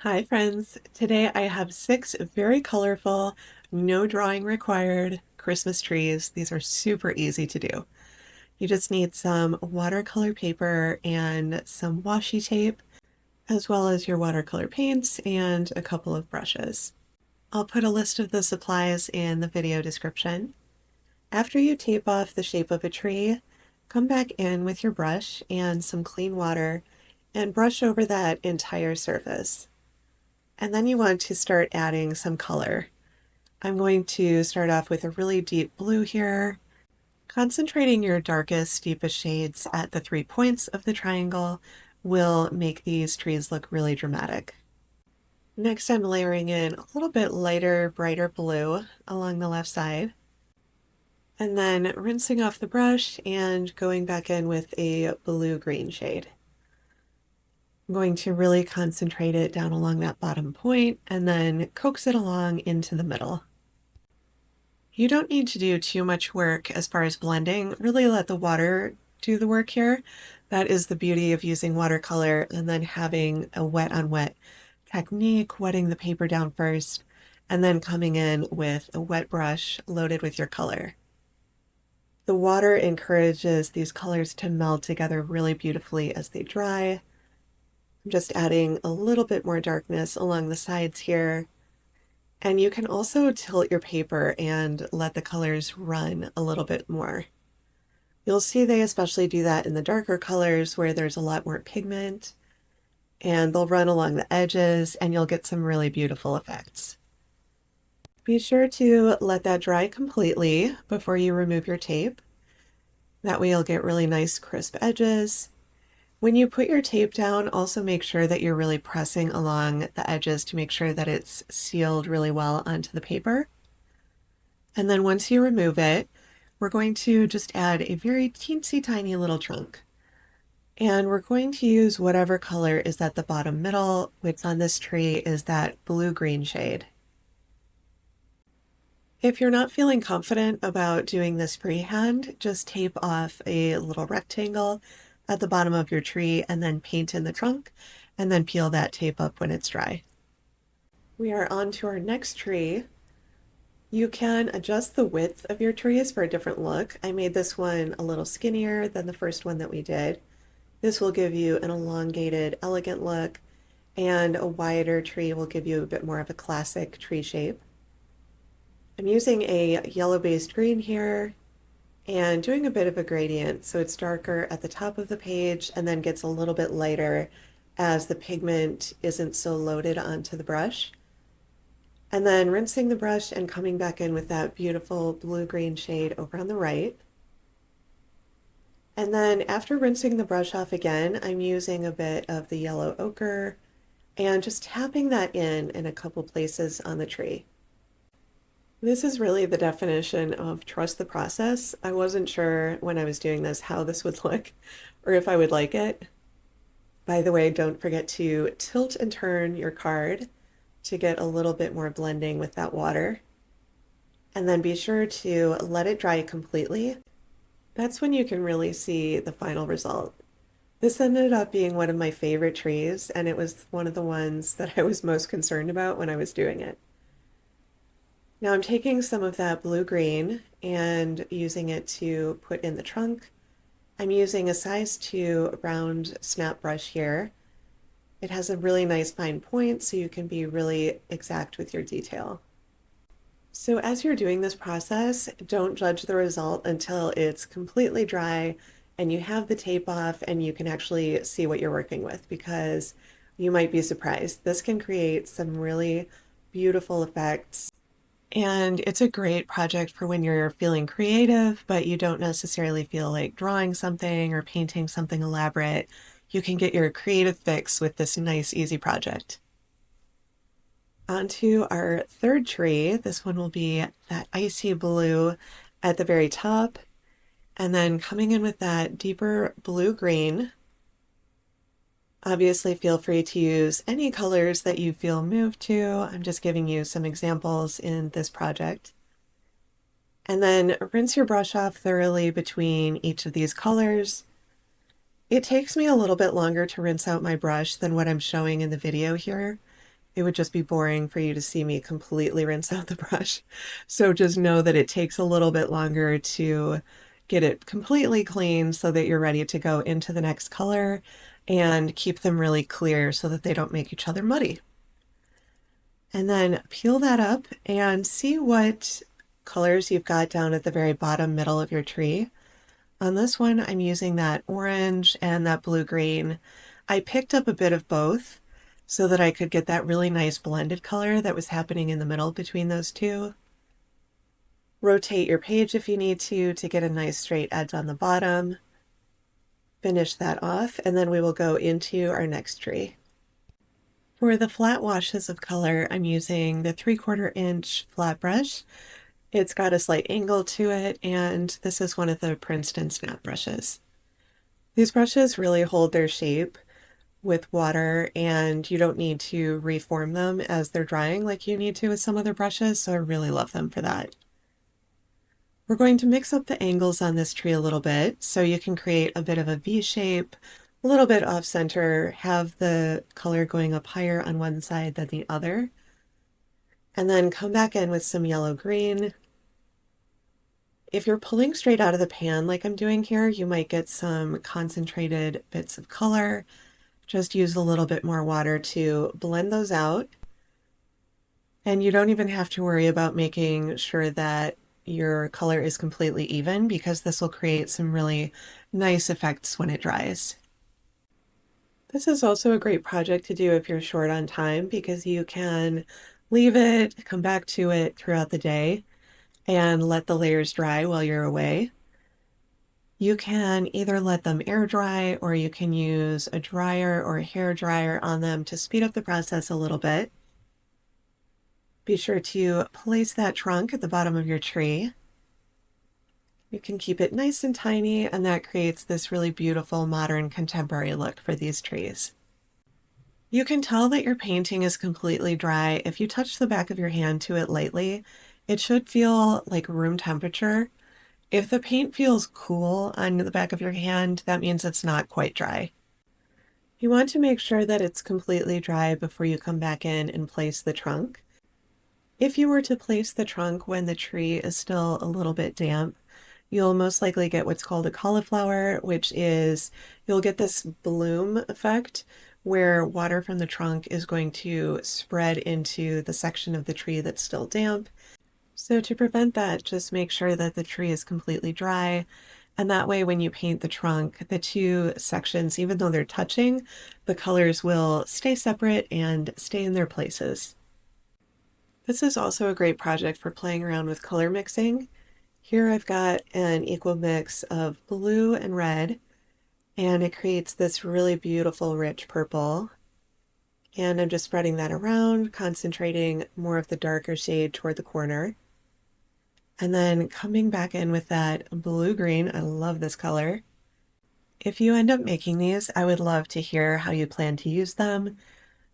Hi friends! Today I have 6 very colorful, no drawing required Christmas trees. These are super easy to do. You just need some watercolor paper and some washi tape, as well as your watercolor paints and a couple of brushes. I'll put a list of the supplies in the video description. After you tape off the shape of a tree, come back in with your brush and some clean water and brush over that entire surface. And then you want to start adding some color. I'm going to start off with a really deep blue here, concentrating your darkest, deepest shades at the 3 points of the triangle will make these trees look really dramatic. Next, I'm layering in a little bit lighter, brighter blue along the left side, and then rinsing off the brush and going back in with a blue-green shade. I'm going to really concentrate it down along that bottom point and then coax it along into the middle. You don't need to do too much work as far as blending. Really let the water do the work here. That is the beauty of using watercolor and then having a wet on wet technique, wetting the paper down first, and then coming in with a wet brush loaded with your color. The water encourages these colors to meld together really beautifully as they dry. I'm just adding a little bit more darkness along the sides here. And you can also tilt your paper and let the colors run a little bit more. You'll see they especially do that in the darker colors where there's a lot more pigment, and they'll run along the edges and you'll get some really beautiful effects. Be sure to let that dry completely before you remove your tape. That way you'll get really nice crisp edges. When you put your tape down, also make sure that you're really pressing along the edges to make sure that it's sealed really well onto the paper. And then once you remove it, we're going to just add a very teensy tiny little trunk. And we're going to use whatever color is at the bottom middle, which on this tree is that blue-green shade. If you're not feeling confident about doing this freehand, just tape off a little rectangle at the bottom of your tree and then paint in the trunk and then peel that tape up when it's dry. We are on to our next tree. You can adjust the width of your trees for a different look. I made this one a little skinnier than the first one that we did. This will give you an elongated, elegant look, and a wider tree will give you a bit more of a classic tree shape. I'm using a yellow-based green here and doing a bit of a gradient so it's darker at the top of the page and then gets a little bit lighter as the pigment isn't so loaded onto the brush. And then rinsing the brush and coming back in with that beautiful blue-green shade over on the right. And then after rinsing the brush off again, I'm using a bit of the yellow ochre and just tapping that in a couple places on the tree. This is really the definition of trust the process. I wasn't sure when I was doing this how this would look or if I would like it. By the way, don't forget to tilt and turn your card to get a little bit more blending with that water. And then be sure to let it dry completely. That's when you can really see the final result. This ended up being one of my favorite trees, and it was one of the ones that I was most concerned about when I was doing it. Now I'm taking some of that blue-green and using it to put in the trunk. I'm using a size 2 round snap brush here. It has a really nice fine point so you can be really exact with your detail. So as you're doing this process, don't judge the result until it's completely dry and you have the tape off and you can actually see what you're working with, because you might be surprised. This can create some really beautiful effects. And it's a great project for when you're feeling creative, but you don't necessarily feel like drawing something or painting something elaborate. You can get your creative fix with this nice, easy project. On to our third tree. This one will be that icy blue at the very top, and then coming in with that deeper blue-green. Obviously, feel free to use any colors that you feel moved to. I'm just giving you some examples in this project. And then rinse your brush off thoroughly between each of these colors. It takes me a little bit longer to rinse out my brush than what I'm showing in the video here, it would just be boring for you to see me completely rinse out the brush. So just know that it takes a little bit longer to get it completely clean so that you're ready to go into the next color, and keep them really clear so that they don't make each other muddy. And then peel that up and see what colors you've got down at the very bottom middle of your tree. On this one, I'm using that orange and that blue-green. I picked up a bit of both so that I could get that really nice blended color that was happening in the middle between those two. Rotate your page if you need to get a nice straight edge on the bottom. Finish that off, and then we will go into our next tree. For the flat washes of color, I'm using the 3/4 inch flat brush. It's got a slight angle to it, and this is one of the Princeton snap brushes. These brushes really hold their shape with water, and you don't need to reform them as they're drying like you need to with some other brushes, so I really love them for that. We're going to mix up the angles on this tree a little bit so you can create a bit of a V shape, a little bit off center, have the color going up higher on one side than the other, and then come back in with some yellow green. If you're pulling straight out of the pan like I'm doing here, you might get some concentrated bits of color. Just use a little bit more water to blend those out. And you don't even have to worry about making sure that your color is completely even, because this will create some really nice effects when it dries. This is also a great project to do if you're short on time, because you can leave it, come back to it throughout the day, and let the layers dry while you're away. You can either let them air dry, or you can use a dryer or a hair dryer on them to speed up the process a little bit. Be sure to place that trunk at the bottom of your tree. You can keep it nice and tiny, and that creates this really beautiful modern contemporary look for these trees. You can tell that your painting is completely dry if you touch the back of your hand to it lightly. It should feel like room temperature. If the paint feels cool on the back of your hand, that means it's not quite dry. You want to make sure that it's completely dry before you come back in and place the trunk. If you were to place the trunk when the tree is still a little bit damp, you'll most likely get what's called a cauliflower, which is you'll get this bloom effect where water from the trunk is going to spread into the section of the tree that's still damp. So to prevent that, just make sure that the tree is completely dry. And that way, when you paint the trunk, the two sections, even though they're touching, the colors will stay separate and stay in their places. This is also a great project for playing around with color mixing. Here I've got an equal mix of blue and red, and it creates this really beautiful rich purple. And I'm just spreading that around, concentrating more of the darker shade toward the corner. And then coming back in with that blue-green. I love this color. If you end up making these, I would love to hear how you plan to use them.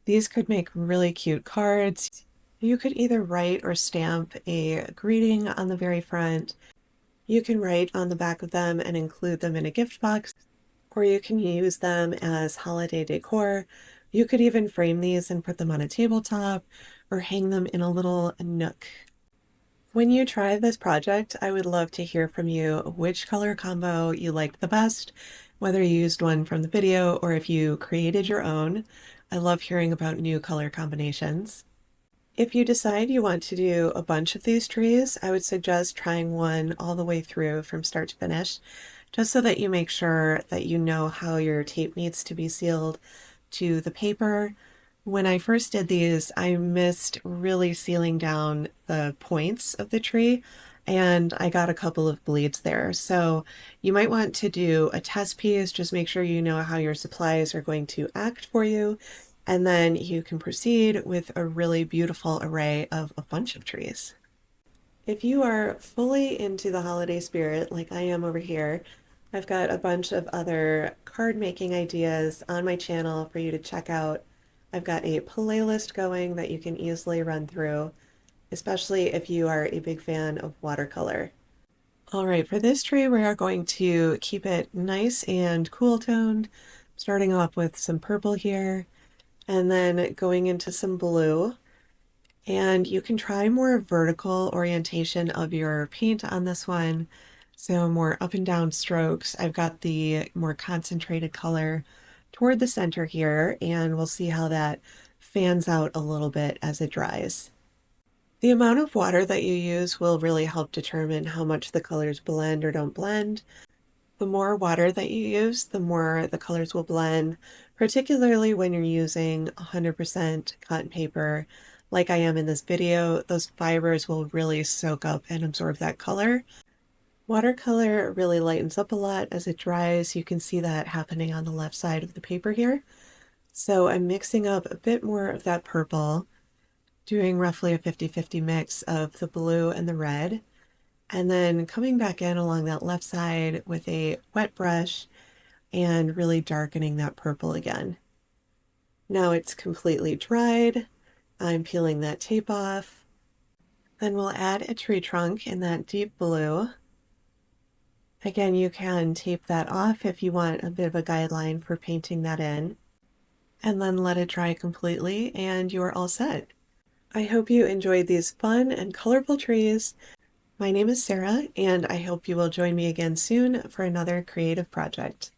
These could make really cute cards. You could either write or stamp a greeting on the very front. You can write on the back of them and include them in a gift box, or you can use them as holiday decor. You could even frame these and put them on a tabletop or hang them in a little nook. When you try this project, I would love to hear from you which color combo you liked the best, whether you used one from the video or if you created your own. I love hearing about new color combinations. If you decide you want to do a bunch of these trees, I would suggest trying one all the way through from start to finish, just so that you make sure that you know how your tape needs to be sealed to the paper. When I first did these, I missed really sealing down the points of the tree, and I got a couple of bleeds there. So you might want to do a test piece, just make sure you know how your supplies are going to act for you, and then you can proceed with a really beautiful array of a bunch of trees. If you are fully into the holiday spirit, like I am over here, I've got a bunch of other card making ideas on my channel for you to check out. I've got a playlist going that you can easily run through, especially if you are a big fan of watercolor. All right, for this tree, we are going to keep it nice and cool toned, starting off with some purple here. and then going into some blue. And you can try more vertical orientation of your paint on this one. So more up and down strokes. I've got the more concentrated color toward the center here, and we'll see how that fans out a little bit as it dries. The amount of water that you use will really help determine how much the colors blend or don't blend. The more water that you use, the more the colors will blend, particularly when you're using 100% cotton paper, like I am in this video. Those fibers will really soak up and absorb that color. Watercolor really lightens up a lot as it dries. You can see that happening on the left side of the paper here. So I'm mixing up a bit more of that purple, doing roughly a 50-50 mix of the blue and the red, and then coming back in along that left side with a wet brush and really darkening that purple again. Now it's completely dried. I'm peeling that tape off. Then we'll add a tree trunk in that deep blue. Again, you can tape that off if you want a bit of a guideline for painting that in, and then let it dry completely and you're all set. I hope you enjoyed these fun and colorful trees. My name is Sarah, and I hope you will join me again soon for another creative project.